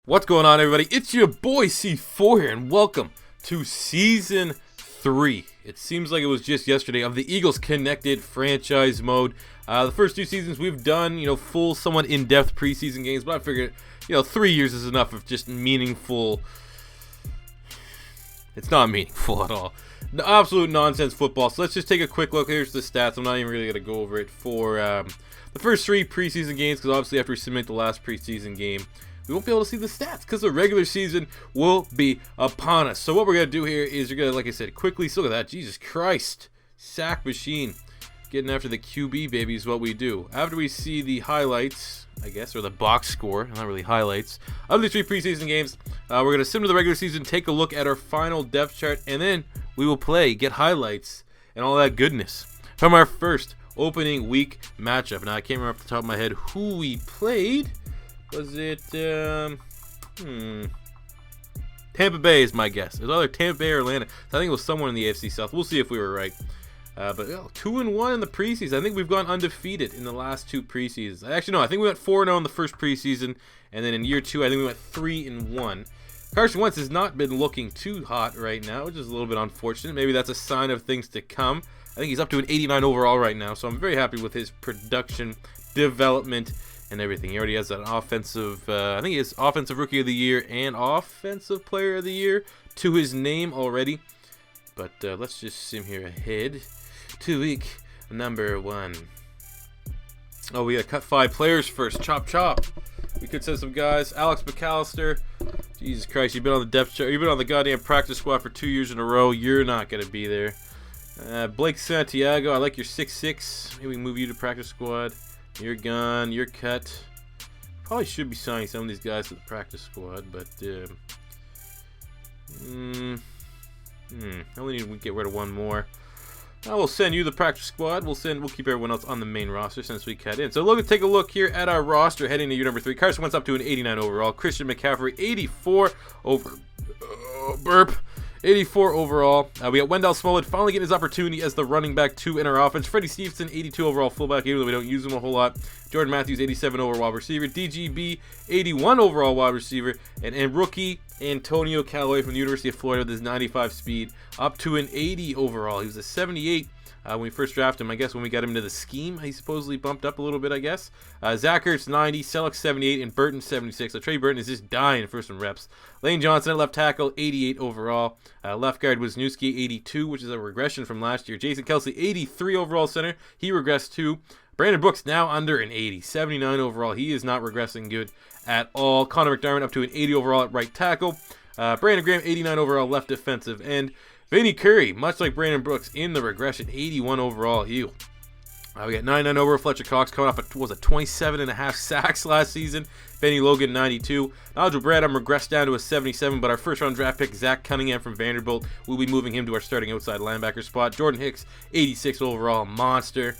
What's going on, everybody? It's your boy C4 here, and welcome to Season 3. It seems like it was just yesterday of the Eagles Connected franchise mode. The first two seasons we've done, full, somewhat in-depth preseason games, but I figured, 3 years is enough of just meaningful. It's not meaningful at all. The absolute nonsense football. So let's just take a quick look. Here's the stats. I'm not even really going to go over it for the first three preseason games, because obviously after we submit the last preseason game, we won't be able to see the stats because the regular season will be upon us. So what we're going to do here is you're going to, like I said, quickly, look at that. Jesus Christ. Sack machine. Getting after the QB, baby, is what we do. After we see the highlights, I guess, or the box score, not really highlights, of the three preseason games, we're going to sim to the regular season, take a look at our final depth chart, and then we will play, get highlights, and all that goodness from our first opening week matchup. Now, I can't remember off the top of my head who we played. Was it, Tampa Bay is my guess. It was either Tampa Bay or Atlanta. So I think it was somewhere in the AFC South. We'll see if we were right. But 2-1 in the preseason. I think we've gone undefeated in the last two preseasons. Actually, no, I think we went 4-0 in the first preseason. And then in year two, I think we went 3-1. Carson Wentz has not been looking too hot right now, which is a little bit unfortunate. Maybe that's a sign of things to come. I think he's up to an 89 overall right now. So I'm very happy with his production, development, and everything. He already has an offensive, I think he has offensive rookie of the year and offensive player of the year to his name already. But let's just sim here ahead to week number 1. Oh, we got to cut 5 players first. Chop, chop. We could send some guys. Alex McAllister. Jesus Christ, you've been on the depth chart. You've been on the goddamn practice squad for 2 years in a row. You're not going to be there. Blake Santiago, I like your 6'6". Maybe we move you to practice squad. You're gone. You're cut. Probably should be signing some of these guys to the practice squad, but I only need to get rid of one more. I will send you the practice squad. We'll keep everyone else on the main roster since we cut in. So take a look here at our roster heading to year number 3. Carson Wentz up to an 89 overall. Christian McCaffrey 84 over. Burp. 84 overall. We got Wendell Smollett finally getting his opportunity as the running back 2 in our offense. Freddie Stevenson, 82 overall fullback, even though we don't use him a whole lot. Jordan Matthews, 87 overall wide receiver. DGB, 81 overall wide receiver. And rookie Antonio Callaway from the University of Florida with his 95 speed, up to an 80 overall. He was a 78 when we first drafted him. I guess when we got him into the scheme, he supposedly bumped up a little bit, I guess. Zach Ertz, 90, Selleck, 78, and Burton, 76. So Trey Burton is just dying for some reps. Lane Johnson at left tackle, 88 overall. Left guard was Wisniewski, 82, which is a regression from last year. Jason Kelsey, 83 overall center. He regressed too. Brandon Brooks now under an 80, 79 overall. He is not regressing good at all. Connor McDermott up to an 80 overall at right tackle. Brandon Graham, 89 overall left defensive end. Vinny Curry, much like Brandon Brooks, in the regression, 81 overall. We got 99 over Fletcher Cox coming off a 27.5 sacks last season. Benny Logan, 92. Nigel Bradham regressed down to a 77, but our first-round draft pick, Zach Cunningham from Vanderbilt, will be moving him to our starting outside linebacker spot. Jordan Hicks, 86 overall, monster.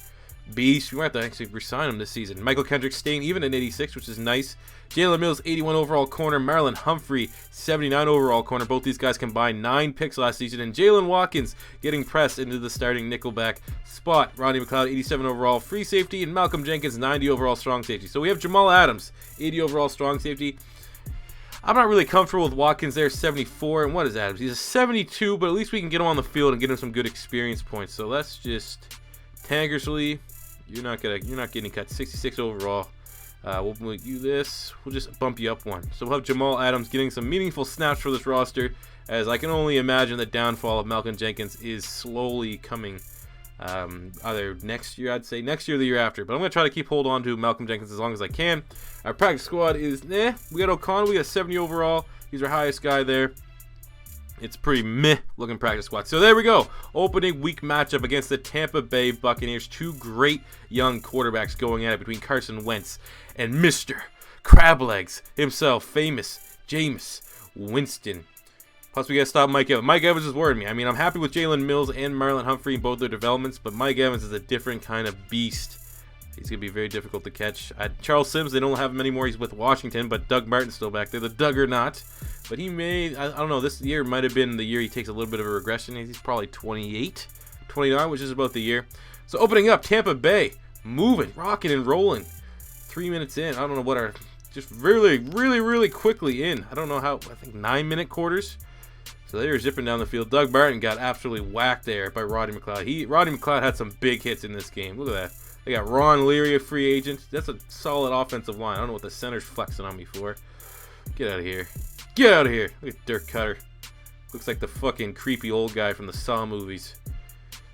Beast. We might have to actually resign him this season. Michael Kendrick staying even at 86, which is nice. Jalen Mills, 81 overall corner. Marlon Humphrey, 79 overall corner. Both these guys combined 9 picks last season. And Jalen Watkins getting pressed into the starting nickelback spot. Rodney McLeod, 87 overall free safety. And Malcolm Jenkins, 90 overall strong safety. So we have Jamal Adams, 80 overall strong safety. I'm not really comfortable with Watkins there, 74. And what is Adams? He's a 72, but at least we can get him on the field and get him some good experience points. So let's just Tankersley. You're not getting cut. 66 overall. We'll make you this. We'll just bump you up one. So we'll have Jamal Adams getting some meaningful snaps for this roster, as I can only imagine the downfall of Malcolm Jenkins is slowly coming. Either next year, I'd say next year or the year after. But I'm going to try to keep hold on to Malcolm Jenkins as long as I can. Our practice squad is, We got O'Connell. We got 70 overall. He's our highest guy there. It's pretty meh looking practice squad. So there we go. Opening week matchup against the Tampa Bay Buccaneers. 2 great young quarterbacks going at it between Carson Wentz and Mr. Crablegs himself, famous Jameis Winston. Plus, we got to stop Mike Evans. Mike Evans is worrying me. I mean, I'm happy with Jalen Mills and Marlon Humphrey in both their developments, but Mike Evans is a different kind of beast. He's going to be very difficult to catch. Charles Sims, they don't have him anymore. He's with Washington, but Doug Martin's still back there. The Doug or not. But he may, I don't know, this year might have been the year he takes a little bit of a regression. He's probably 28, 29, which is about the year. So opening up, Tampa Bay, moving, rocking and rolling. 3 minutes in, I don't know what our just really quickly in. I don't know how. I think 9-minute quarters. So they were zipping down the field. Doug Martin got absolutely whacked there by Roddy McLeod. Roddy McLeod had some big hits in this game. Look at that. They got Ron Leary, a free agent. That's a solid offensive line. I don't know what the center's flexing on me for. Get out of here. Get out of here. Look at Dirk Cutter. Looks like the fucking creepy old guy from the Saw movies.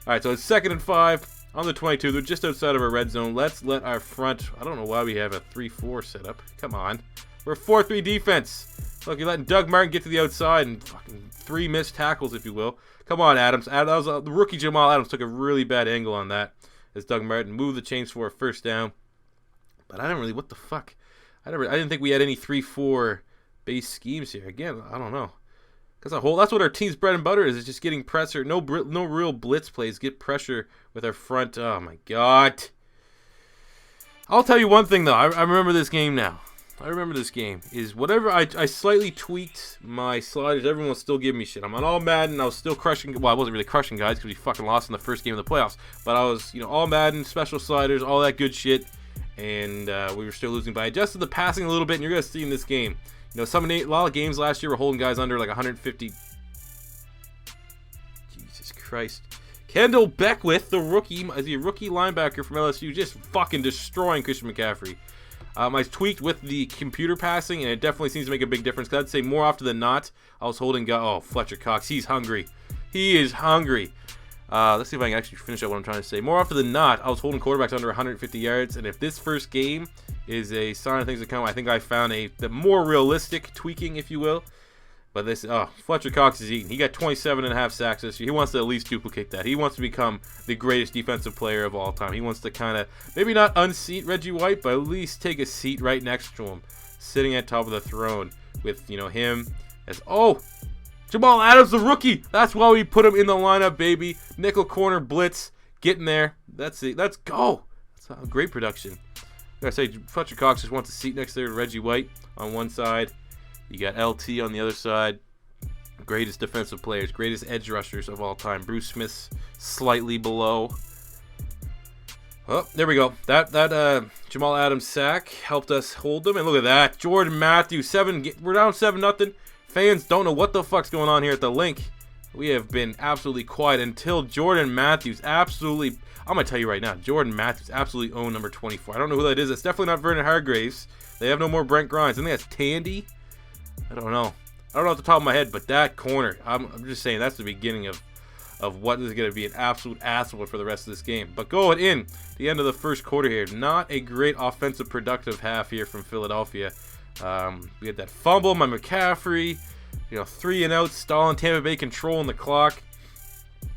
All right, so it's 2nd and 5 on the 22. They're just outside of our red zone. Let's let our front. I don't know why we have a 3-4 set up. Come on. We're a 4-3 defense. Look, you're letting Doug Martin get to the outside and fucking 3 missed tackles, if you will. Come on, Adams. That was the rookie Jamal Adams took a really bad angle on that as Doug Martin moved the chains for a first down. But I didn't really. What the fuck? I didn't think we had any 3-4 base schemes here. Again, I don't know. That's what our team's bread and butter is just getting pressure. No real blitz plays. Get pressure with our front. Oh, my God. I'll tell you one thing, though. I remember this game now. I remember this game. Is whatever I slightly tweaked my sliders, everyone was still giving me shit. I'm on all Madden. I was still crushing. Well, I wasn't really crushing guys because we fucking lost in the first game of the playoffs. But I was, all Madden, special sliders, all that good shit. And we were still losing. But I adjusted the passing a little bit, and you're going to see in this game. A lot of games last year were holding guys under like 150. Jesus Christ. Kendall Beckwith, the rookie, as a rookie linebacker from LSU, just fucking destroying Christian McCaffrey. I tweaked with the computer passing, and it definitely seems to make a big difference. I'd say more often than not, I was holding guys. Oh, Fletcher Cox, he's hungry. He is hungry. Let's see if I can actually finish up what I'm trying to say. More often than not, I was holding quarterbacks under 150 yards, and if this first game is a sign of things to come, I think I found the more realistic tweaking, if you will. But Fletcher Cox is eating. He got 27.5 sacks this year. He wants to at least duplicate that. He wants to become the greatest defensive player of all time. He wants to kind of, maybe not unseat Reggie White, but at least take a seat right next to him, sitting at top of the throne with, him as, Jamal Adams, the rookie. That's why we put him in the lineup, baby. Nickel corner blitz. Getting there. That's it. Let's go. That's a great production. I gotta say, Fletcher Cox just wants a seat next there to Reggie White on one side. You got LT on the other side. Greatest defensive players, greatest edge rushers of all time. Bruce Smith's slightly below. Oh, there we go. That Jamal Adams sack helped us hold them. And look at that. Jordan Matthews, we're down 7-0. Fans don't know what the fuck's going on here at the link. We have been absolutely quiet until Jordan Matthews absolutely... I'm going to tell you right now, Jordan Matthews absolutely owned number 24. I don't know who that is. It's definitely not Vernon Hargraves. They have no more Brent Grimes. I think that's Tandy. I don't know off the top of my head, but that corner, I'm just saying that's the beginning of what is going to be an absolute asshole for the rest of this game. But going in, the end of the first quarter here, not a great offensive productive half here from Philadelphia. We had that fumble by McCaffrey, 3 and out, stalling Tampa Bay, controlling the clock.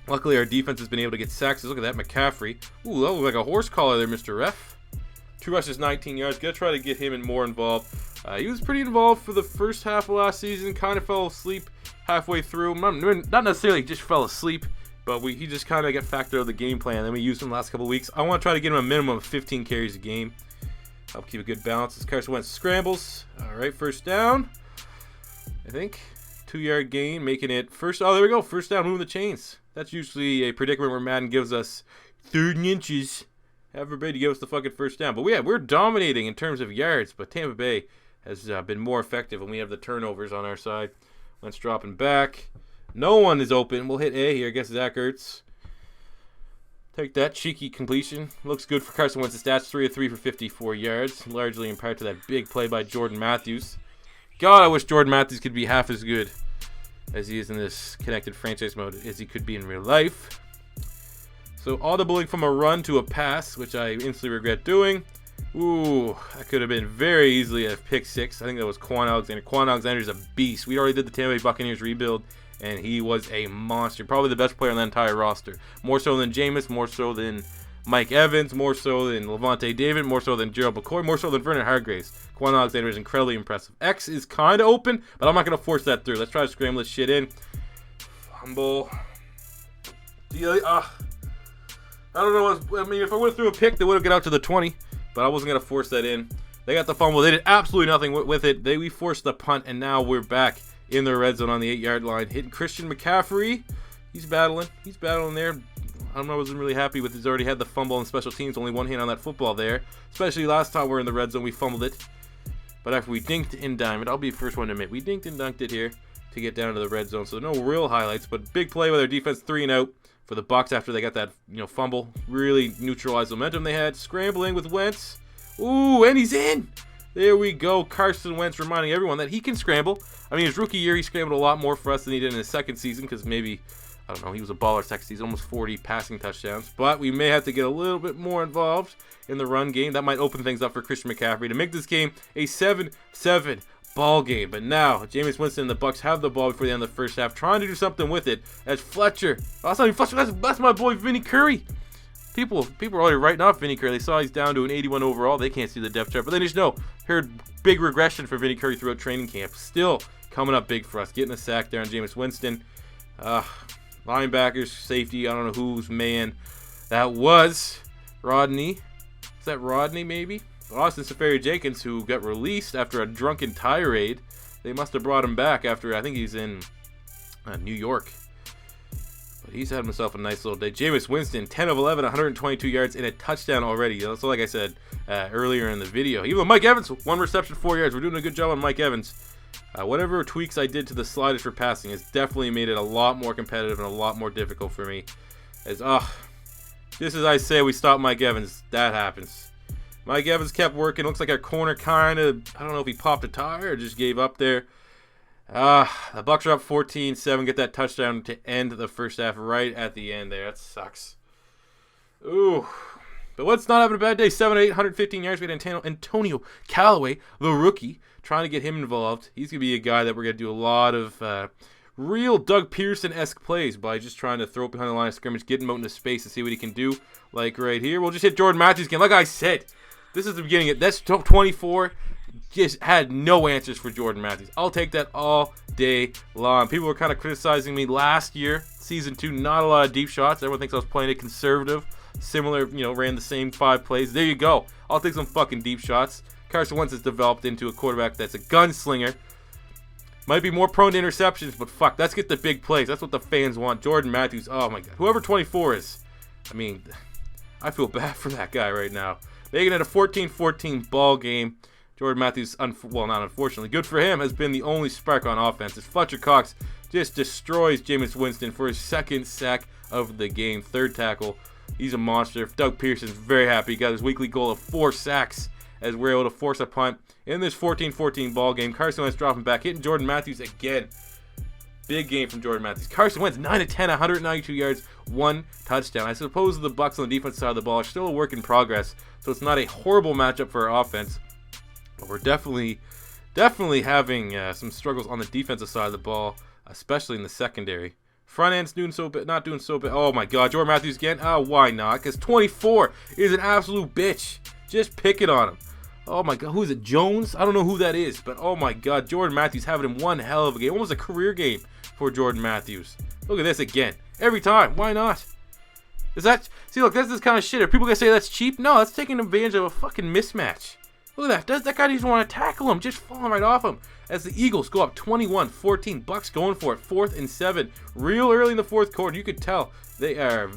Luckily, our defense has been able to get sacks. Look at that McCaffrey. Ooh, that looked like a horse collar there, Mr. Ref. 2 rushes, 19 yards. Got to try to get him more involved. He was pretty involved for the first half of last season. Kind of fell asleep halfway through. Not necessarily just fell asleep, but he just kind of got factored out of the game plan. Then we used him the last couple of weeks. I want to try to get him a minimum of 15 carries a game. Help keep a good balance as Carson Wentz scrambles. All right, first down. I think 2-yard gain, making it first. Oh, there we go. First down, moving the chains. That's usually a predicament where Madden gives us 3rd and inches. Have everybody to give us the fucking first down. But we're dominating in terms of yards, but Tampa Bay has been more effective, and we have the turnovers on our side. Wentz dropping back. No one is open. We'll hit A here. I guess Zach Ertz. Take that cheeky completion. Looks good for Carson Wentz's stats. 3 of 3 for 54 yards, largely in part to that big play by Jordan Matthews. God, I wish Jordan Matthews could be half as good as he is in this connected franchise mode as he could be in real life. So audibling from a run to a pass, which I instantly regret doing. Ooh, that could have been very easily a pick 6. I think that was Quan Alexander. Quan Alexander's a beast. We already did the Tampa Bay Buccaneers rebuild, and he was a monster. Probably the best player on the entire roster. More so than Jameis, more so than Mike Evans, more so than Levante David, more so than Gerald McCoy, more so than Vernon Hargraves. Quan Alexander is incredibly impressive. X is kind of open, but I'm not going to force that through. Let's try to scramble this shit in. Fumble. I don't know. I mean, if I went through a pick, they would have got out to the 20, but I wasn't going to force that in. They got the fumble. They did absolutely nothing with it. We forced the punt, and now we're back in the red zone on the 8-yard line. Hitting Christian McCaffrey. He's battling. He's battling there. I wasn't really happy with. He's already had the fumble on special teams. Only one hand on that football there. Especially last time we were in the red zone, we fumbled it. But after we dinked and dimed it, I'll be the first one to admit, we dinked and dunked it here to get down to the red zone. So no real highlights, but big play with our defense, 3 and out for the Bucs after they got that fumble. Really neutralized the momentum they had. Scrambling with Wentz. Ooh, and he's in. There we go. Carson Wentz reminding everyone that he can scramble. I mean, his rookie year, he scrambled a lot more for us than he did in his second season because maybe, I don't know, he was a baller second season, almost 40 passing touchdowns. But we may have to get a little bit more involved in the run game. That might open things up for Christian McCaffrey to make this game a 7-7 ball game. But now, Jameis Winston and the Bucs have the ball before the end of the first half, trying to do something with it as Fletcher. Oh, that's not even Fletcher, that's my boy Vinny Curry. People are already writing off Vinny Curry. They saw he's down to an 81 overall. They can't see the depth chart, but they just know. Heard big regression for Vinny Curry throughout training camp. Still coming up big for us. Getting a sack there on Jameis Winston. Linebackers, safety, I don't know whose man that was. Rodney. Is that Rodney maybe? Austin Seferi-Jenkins, who got released after a drunken tirade. They must have brought him back after, I think he's in New York. But he's had himself a nice little day. Jameis Winston, 10 of 11, 122 yards, and a touchdown already. So like I said earlier in the video. Even Mike Evans, 1 reception, 4 yards. We're doing a good job on Mike Evans. Whatever tweaks I did to the sliders for passing has definitely made it a lot more competitive and a lot more difficult for me. As just as I say we stop Mike Evans, that happens. Mike Evans kept working. Looks like our corner kind of, I don't know if he popped a tire or just gave up there. The Bucs are up 14-7. Get that touchdown to end the first half right at the end there. That sucks. Ooh. But what's not having a bad day? 7 of 8, 115 yards. We had Antonio Callaway, the rookie, trying to get him involved. He's going to be a guy that we're going to do a lot of real Doug Pearson-esque plays by just trying to throw it behind the line of scrimmage, get him out into space and see what he can do. Like right here. We'll just hit Jordan Matthews again. Like I said, this is the beginning. That's 24. Just had no answers for Jordan Matthews. I'll take that all day long. People were kind of criticizing me last year, season 2, not a lot of deep shots. Everyone thinks I was playing it conservative. Similar, ran the same 5 plays. There you go. I'll take some fucking deep shots. Carson Wentz has developed into a quarterback that's a gunslinger. Might be more prone to interceptions, but fuck, let's get the big plays. That's what the fans want. Jordan Matthews, oh my God. Whoever 24 is, I mean, I feel bad for that guy right now. Making it a 14-14 ball game. Jordan Matthews, not unfortunately, good for him, has been the only spark on offense. As Fletcher Cox just destroys Jameis Winston for his 2nd sack of the game, 3rd tackle. He's a monster. Doug Pearson's very happy. He got his weekly goal of 4 sacks as we're able to force a punt in this 14-14 ball game. Carson Wentz dropping back, hitting Jordan Matthews again. Big game from Jordan Matthews. Carson Wentz, 9 of 10, 192 yards, 1 touchdown. I suppose the Bucs on the defense side of the ball are still a work in progress, so it's not a horrible matchup for our offense. But we're definitely having some struggles on the defensive side of the ball, especially in the secondary. Front end's not doing so bad. Oh my God, Jordan Matthews again. Why not? Because 24 is an absolute bitch. Just pick it on him. Oh my God, who is it? Jones? I don't know who that is, but oh my God, Jordan Matthews having him one hell of a game. Almost a career game for Jordan Matthews. Look at this again. Every time. Why not? Look, that's this kind of shit. Are people gonna say that's cheap? No, that's taking advantage of a fucking mismatch. Look at that. That guy doesn't want to tackle him. Just falling right off him. As the Eagles go up 21-14. Bucs going for it. 4th and 7. Real early in the 4th quarter. You could tell they are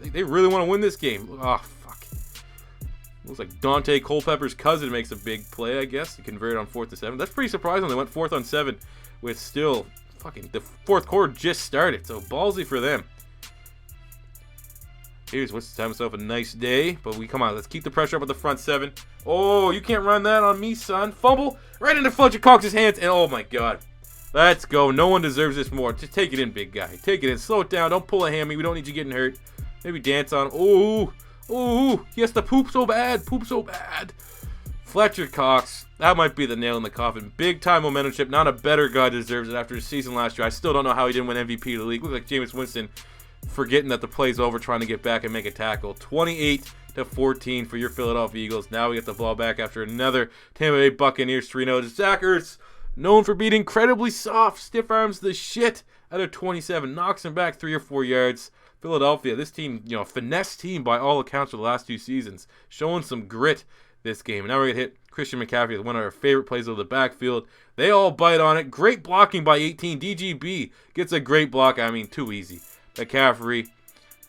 they really want to win this game. Oh, fuck. Looks like Dante Culpepper's cousin makes a big play, I guess, to convert on 4th and 7. That's pretty surprising. They went 4th on 7 with still fucking the 4th quarter just started. So ballsy for them. Here's Winston having himself a nice day, but come on, let's keep the pressure up at the front 7. Oh, you can't run that on me, son. Fumble right into Fletcher Cox's hands, and oh my God. Let's go. No one deserves this more. Just take it in, big guy. Take it in. Slow it down. Don't pull a hammy. We don't need you getting hurt. Maybe dance on him. Oh, he has to poop so bad. Poop so bad. Fletcher Cox, that might be the nail in the coffin. Big time momentum chip. Not a better guy deserves it after his season last year. I still don't know how he didn't win MVP of the league. Looks like Jameis Winston forgetting that the play's over, trying to get back and make a tackle. 28-14 for your Philadelphia Eagles. Now we get the ball back after another Tampa Bay Buccaneers 3-0. Zach Ertz, known for being incredibly soft, stiff arms the shit out of 27, knocks him back 3 or 4 yards. Philadelphia, this team, finesse team by all accounts for the last 2 seasons, showing some grit this game. And now we're going to hit Christian McCaffrey with one of our favorite plays of the backfield. They all bite on it. Great blocking by 18. DGB gets a great block. I mean, too easy. McCaffrey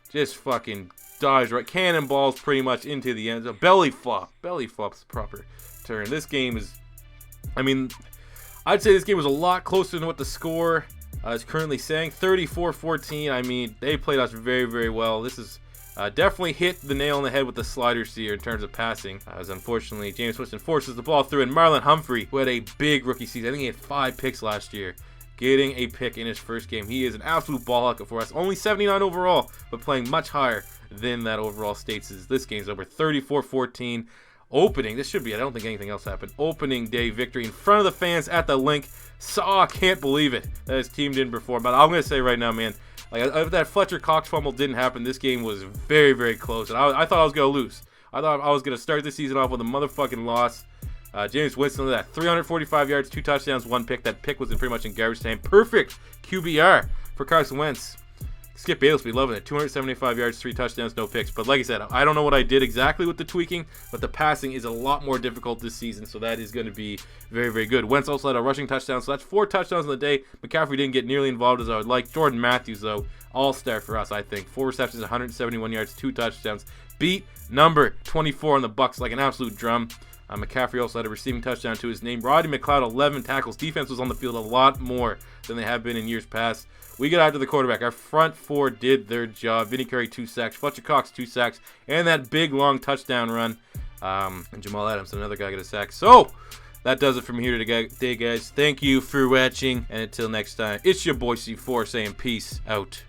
just fucking dives right. Cannonballs pretty much into the end zone. Belly flop. Belly flop's the proper term. This game is I mean, I'd say this game was a lot closer than what the score is currently saying. 34-14. I mean, they played us very, very well. This is definitely hit the nail on the head with the sliders here in terms of passing. As unfortunately, James Winston forces the ball through, and Marlon Humphrey, who had a big rookie season. I think he had 5 picks last year. Getting a pick in his first game. He is an absolute ball hawk for us. Only 79 overall, but playing much higher than that overall states. This game's over 34-14. Opening, this should be it. I don't think anything else happened. Opening day victory in front of the fans at the link. Can't believe it that his team didn't perform. But I'm going to say right now, man, like if that Fletcher Cox fumble didn't happen, this game was very, very close. And I thought I was going to lose. I thought I was going to start the season off with a motherfucking loss. James Winston, that 345 yards, 2 touchdowns, 1 pick. That pick was pretty much in garbage time. Perfect QBR for Carson Wentz. Skip Bayless be loving it. 275 yards, 3 touchdowns, no picks. But like I said, I don't know what I did exactly with the tweaking, but the passing is a lot more difficult this season, so that is going to be very, very good. Wentz also had a rushing touchdown, so that's 4 touchdowns in the day. McCaffrey didn't get nearly involved as I would like. Jordan Matthews, though, all-star for us, I think. 4 receptions, 171 yards, 2 touchdowns. Beat number 24 on the Bucs like an absolute drum. McCaffrey also had a receiving touchdown to his name. Roddy McLeod, 11 tackles. Defense was on the field a lot more than they have been in years past. We got after the quarterback. Our front 4 did their job. Vinny Curry, 2 sacks. Fletcher Cox, 2 sacks. And that big, long touchdown run. And Jamal Adams, another guy, got a sack. So, that does it from here today, guys. Thank you for watching. And until next time, it's your boy C4 saying peace out.